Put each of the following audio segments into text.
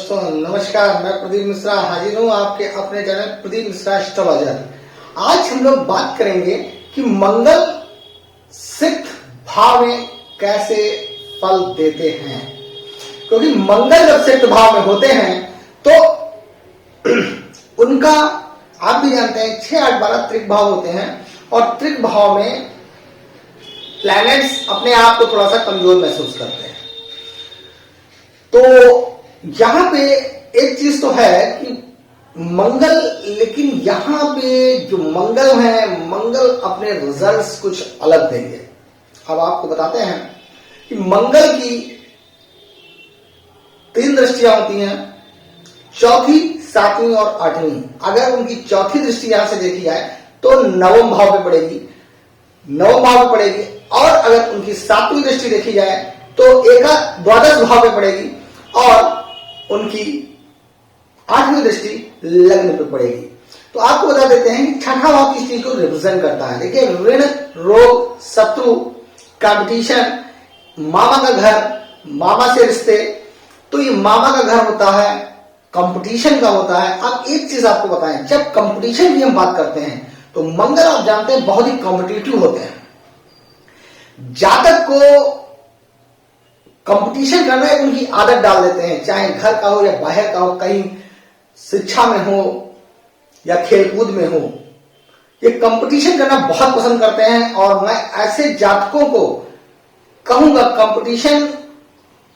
दोस्तों नमस्कार, मैं प्रदीप मिश्रा हाजिर हूँ आपके अपने चैनल प्रदीप मिश्रा एस्ट्रोलॉजर। आज हम लोग बात करेंगे कि मंगल सिक्स्थ भाव में कैसे फल देते हैं, क्योंकि मंगल जब सिक्स्थ भाव में होते हैं तो उनका आप भी जानते हैं 6, 8, 12 त्रिक भाव होते हैं और त्रिक भाव में प्लैनेट्स अपने आप को थोड़ा सा कमजोर महसूस करते हैं। तो यहां पे एक चीज तो है कि मंगल, लेकिन यहां पे जो मंगल है, मंगल अपने रिजल्ट्स कुछ अलग देंगे। अब आपको बताते हैं कि मंगल की 3 दृष्टियां होती हैं, चौथी, 7वीं और 8वीं। अगर उनकी चौथी दृष्टि यहां से देखी जाए तो 9वें भाव पे पड़ेगी, 9वें भाव पे पड़ेगी, और अगर उनकी 7वीं दृष्टि देखी जाए तो द्वादश भाव पे पड़ेगी और उनकी 8वीं दृष्टि लग्न पे पड़ेगी। तो आपको बता देते हैं कि छठा भाव किस चीज को रिप्रेजेंट करता है। देखिए, ऋण, रोग, शत्रु, कंपटीशन, मामा का घर, मामा से रिश्ते। तो ये मामा का घर होता है, कंपटीशन का होता है। अब एक चीज आपको बताएं, जब कंपटीशन की हम बात करते हैं तो मंगल आप जानते हैं बहुत ही कॉम्पिटिटिव होते हैं। जातक को कंपटीशन करना एक उनकी आदत डाल देते हैं, चाहे घर का हो या बाहर का हो, कहीं शिक्षा में हो या खेलकूद में हो। ये कंपटीशन करना बहुत पसंद करते हैं और मैं ऐसे जातकों को कहूंगा कंपटीशन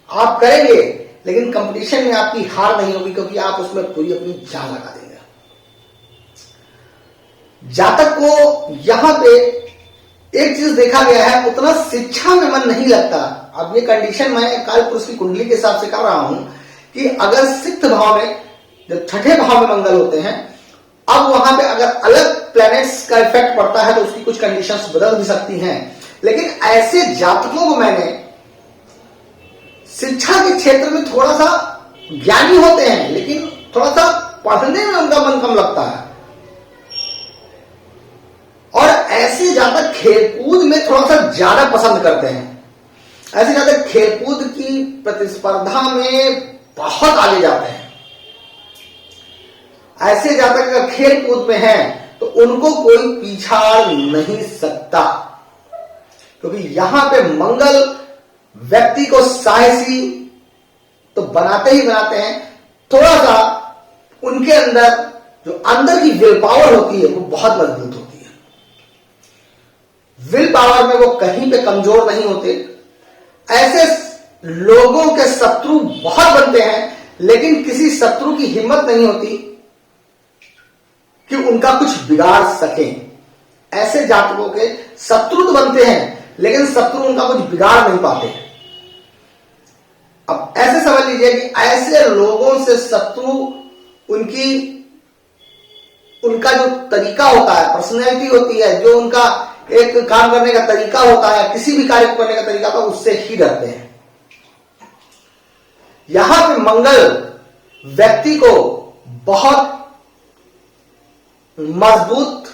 आप करेंगे, लेकिन कंपटीशन में आपकी हार नहीं होगी, क्योंकि आप उसमें पूरी अपनी जान लगा देंगे। जातक को यहां पे एक चीज देखा गया है, उतना शिक्षा में मन नहीं लगता। अब ये कंडीशन मैं काल पुरुष की कुंडली के हिसाब से कर रहा हूं कि अगर सिक्स्थ भाव में, जब छठे भाव में मंगल होते हैं, अब वहां पे अगर अलग प्लैनेट्स का इफेक्ट पड़ता है तो उसकी कुछ कंडीशंस बदल भी सकती हैं। लेकिन ऐसे जातकों को मैंने शिक्षा के क्षेत्र में थोड़ा सा ज्ञानी होते हैं, लेकिन थोड़ा सा पढ़ने में उनका मन कम लगता है, और ऐसे जातक खेलकूद में थोड़ा सा ज्यादा पसंद करते हैं। ऐसे जातक खेलकूद की प्रतिस्पर्धा में बहुत आगे जाते हैं। ऐसे जातक अगर खेलकूद में हैं तो उनको कोई पीछा नहीं सकता, क्योंकि यहां पे मंगल व्यक्ति को साहसी तो बनाते ही बनाते हैं, थोड़ा सा उनके अंदर जो अंदर की विल पावर होती है वो बहुत मजबूत होती है। विल पावर में वो कहीं पे कमजोर नहीं होते। ऐसे लोगों के शत्रु बहुत बनते हैं, लेकिन किसी शत्रु की हिम्मत नहीं होती कि उनका कुछ बिगाड़ सके। ऐसे जातकों के शत्रु तो बनते हैं, लेकिन शत्रु उनका कुछ बिगाड़ नहीं पाते। अब ऐसे समझ लीजिए कि ऐसे लोगों से शत्रु उनका जो तरीका होता है, पर्सनैलिटी होती है, जो उनका एक काम करने का तरीका होता है, किसी भी कार्य करने का तरीका, तो उससे ही डरते हैं। यहां पे मंगल व्यक्ति को बहुत मजबूत,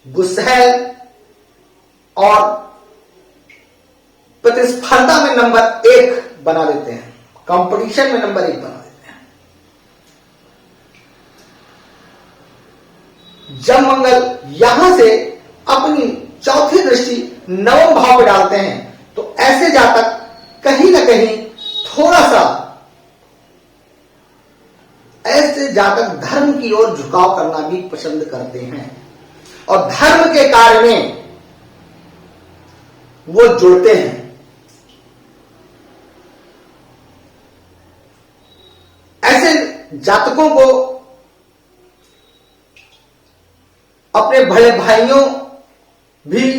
गुस्सैल और प्रतिस्पर्धा में नंबर 1 बना देते हैं, कंपटीशन में नंबर 1 बना देते हैं। जब मंगल यहां से अपनी चौथी दृष्टि 9वें भाव में डालते हैं तो ऐसे जातक कहीं ना कहीं थोड़ा सा, ऐसे जातक धर्म की ओर झुकाव करना भी पसंद करते हैं और धर्म के कार्य में वो जुड़ते हैं। ऐसे जातकों को अपने भले भाइयों भी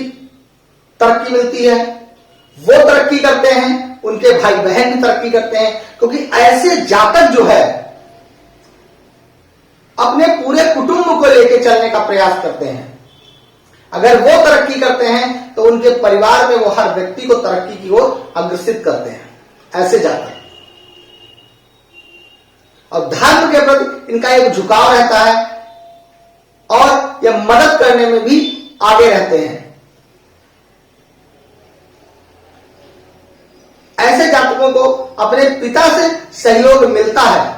तरक्की मिलती है, वो तरक्की करते हैं, उनके भाई बहन भी तरक्की करते हैं, क्योंकि ऐसे जातक जो है अपने पूरे कुटुंब को लेकर चलने का प्रयास करते हैं। अगर वो तरक्की करते हैं तो उनके परिवार में वो हर व्यक्ति को तरक्की की ओर अग्रसित करते हैं, ऐसे जातक। और धर्म के प्रति इनका एक झुकाव रहता है और ये मदद करने में भी आगे रहते हैं। ऐसे जातकों को अपने पिता से सहयोग मिलता है।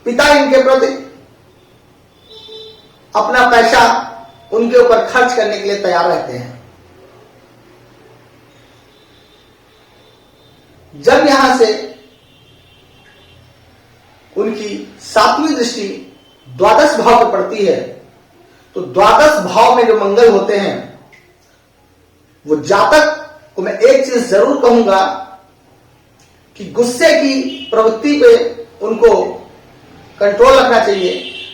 पिता इनके प्रति अपना पैसा उनके ऊपर खर्च करने के लिए तैयार रहते हैं। जब यहां से उनकी 7वीं दृष्टि द्वादश भाव पर पड़ती है, तो द्वादश भाव में जो मंगल होते हैं, वो जातक को मैं एक चीज जरूर कहूंगा कि गुस्से की प्रवृत्ति पे उनको कंट्रोल रखना चाहिए,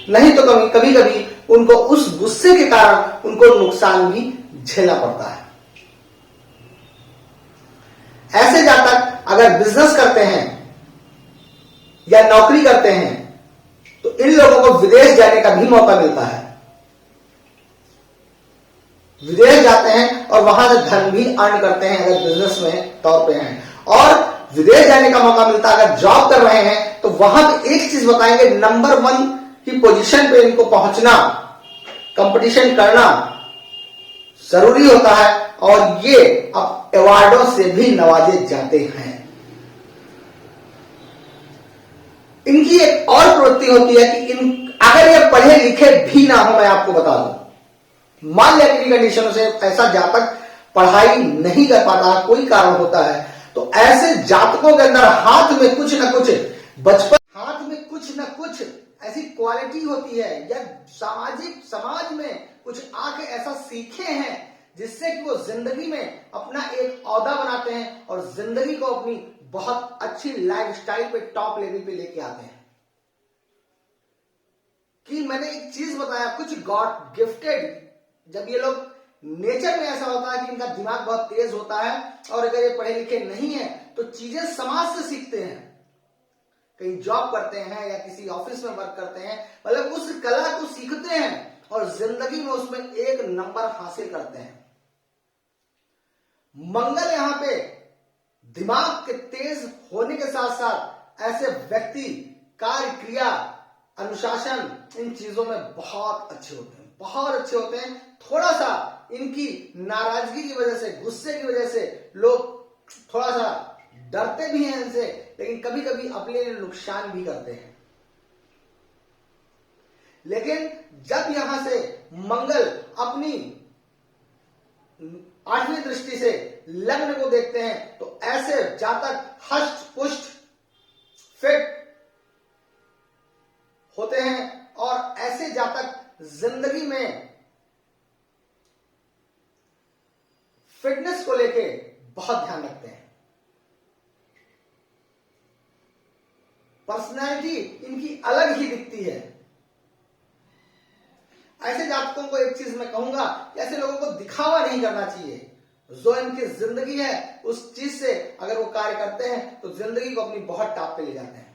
नहीं तो कभी कभी उनको उस गुस्से के कारण उनको नुकसान भी झेलना पड़ता है। ऐसे जातक अगर बिजनेस करते हैं या नौकरी करते हैं, तो इन लोगों को विदेश जाने का भी मौका मिलता है। विदेश जाते हैं और वहां से धन भी अर्न करते हैं अगर बिजनेस में तौर पे हैं, और विदेश जाने का मौका मिलता है। अगर जॉब कर रहे हैं तो वहां पे एक चीज बताएंगे, नंबर 1 की पोजीशन पे इनको पहुंचना, कंपटीशन करना जरूरी होता है, और ये अब अवार्डों से भी नवाजे जाते हैं। इनकी एक और प्रवृत्ति होती है कि अगर ये पढ़े लिखे भी ना हो, मैं आपको बता दूं, मान लिया किसी कंडीशनों से ऐसा जातक पढ़ाई नहीं कर पाता, कोई कारण होता है, तो ऐसे जातकों के अंदर हाथ में कुछ ना कुछ बचपन, हाथ में कुछ ना कुछ ऐसी क्वालिटी होती है, या समाज में कुछ आके ऐसा सीखे हैं जिससे कि वो जिंदगी में अपना एक औहदा बनाते हैं और जिंदगी को अपनी बहुत अच्छी लाइफस्टाइल पे टॉप लेवल पे लेके आते हैं। कि मैंने एक चीज बताया, कुछ गॉड गिफ्टेड, जब ये लोग नेचर में ऐसा होता है कि इनका दिमाग बहुत तेज होता है, और अगर ये पढ़े लिखे नहीं है तो चीजें समाज से सीखते हैं, कहीं जॉब करते हैं या किसी ऑफिस में वर्क करते हैं, मतलब उस कला को सीखते हैं और जिंदगी में उसमें एक नंबर हासिल करते हैं। मंगल यहां पे दिमाग के तेज होने के साथ साथ ऐसे व्यक्ति कार्य, क्रिया, अनुशासन, इन चीजों में बहुत अच्छे होते हैं, बहुत अच्छे होते हैं। थोड़ा सा इनकी नाराजगी की वजह से, गुस्से की वजह से लोग थोड़ा सा डरते भी हैं इनसे, लेकिन कभी कभी अपने लिए नुकसान भी करते हैं। लेकिन जब यहां से मंगल अपनी 8वीं दृष्टि से लग्न को देखते हैं, तो ऐसे जातक हष्ट पुष्ट फिट होते हैं, और ऐसे जातक जिंदगी में फिटनेस को लेके बहुत ध्यान रखते हैं। पर्सनैलिटी इनकी अलग ही दिखती है। ऐसे जातकों को एक चीज मैं कहूंगा, ऐसे लोगों को दिखावा नहीं करना चाहिए। जो इनकी जिंदगी है उस चीज से अगर वो कार्य करते हैं तो जिंदगी को अपनी बहुत टॉप पे ले जाते हैं।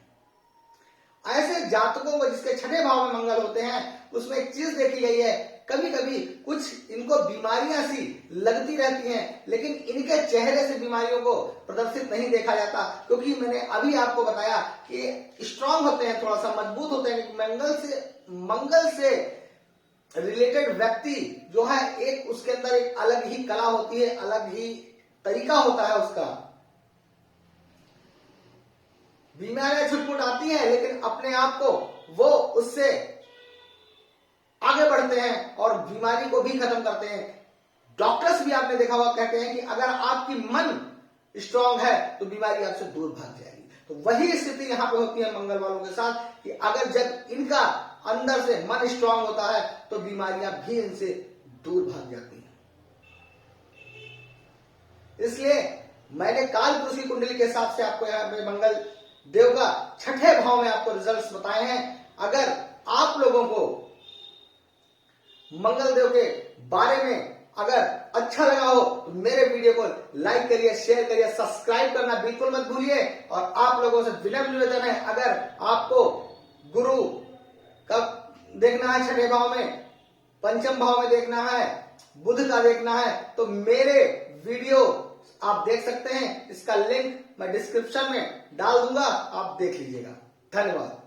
ऐसे जातकों को जिसके 6ठे भाव में मंगल होते हैं, उसमें एक चीज देखी गई है, कभी कभी कुछ इनको बीमारियां सी लगती रहती हैं, लेकिन इनके चेहरे से बीमारियों को प्रदर्शित नहीं देखा जाता, क्योंकि मैंने अभी आपको बताया कि स्ट्रांग होते हैं, थोड़ा सा मजबूत होते हैं। मंगल से रिलेटेड व्यक्ति जो है, एक उसके अंदर एक अलग ही कला होती है, अलग ही तरीका होता है उसका। बीमारियां छुटपुट आती हैं, लेकिन अपने आप को वो उससे आगे बढ़ते हैं और बीमारी को भी खत्म करते हैं। डॉक्टर्स भी आपने देखा हुआ कहते हैं कि अगर आपकी मन स्ट्रांग है तो बीमारी आपसे दूर भाग जाएगी। तो वही स्थिति यहां पे होती है मंगल वालों के साथ, कि अगर जब इनका अंदर से मन स्ट्रांग होता है तो बीमारियां भी इनसे दूर भाग जाती हैं। इसलिए मैंने काल पुरुष की कुंडली के हिसाब से आपको यहां पे मंगल देव का 6ठे भाव में आपको रिजल्ट्स बताए हैं। अगर आप लोगों को मंगल देव के बारे में अगर अच्छा लगा हो तो मेरे वीडियो को लाइक करिए, शेयर करिए, सब्सक्राइब करना बिल्कुल मत भूलिए। और आप लोगों से विनम्र निवेदन है, अगर आपको गुरु कब देखना है 6ठे भाव में, 5म भाव में देखना है, बुध का देखना है, तो मेरे वीडियो आप देख सकते हैं। इसका लिंक मैं डिस्क्रिप्शन में डाल दूंगा, आप देख लीजिएगा। धन्यवाद।